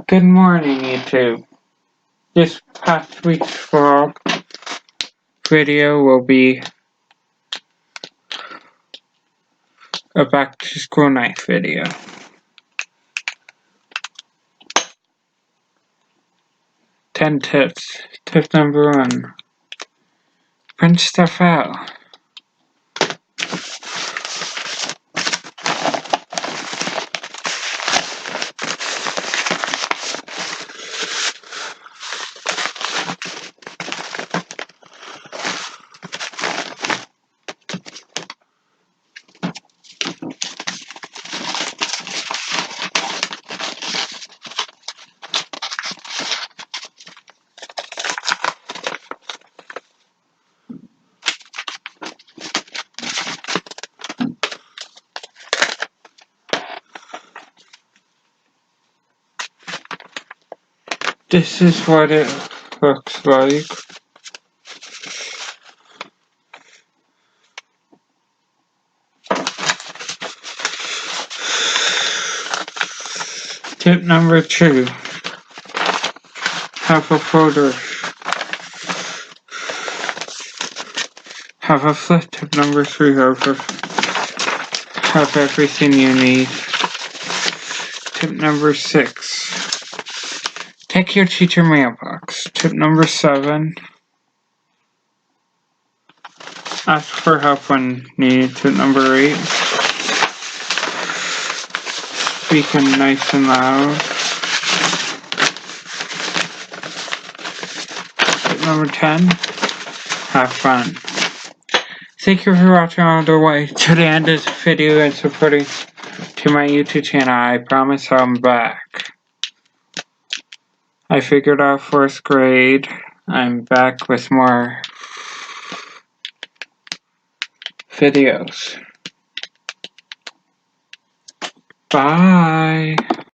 Good morning, YouTube. This past week's vlog video will be a back to school night video. Ten tips. Tip number 1. Print stuff out. This is what it looks like. Tip number 2. Have a folder. Have a flip. Tip number 3. Have everything you need. Tip number 6. Take your teacher mailbox. Tip number 7. Ask for help when needed. Tip number 8. Speaking nice and loud. Tip number 10. Have fun. Thank you for watching all the way to the end of the video and supporting to my YouTube channel. I promise I'm back. I figured out 4th grade. I'm back with more videos. Bye.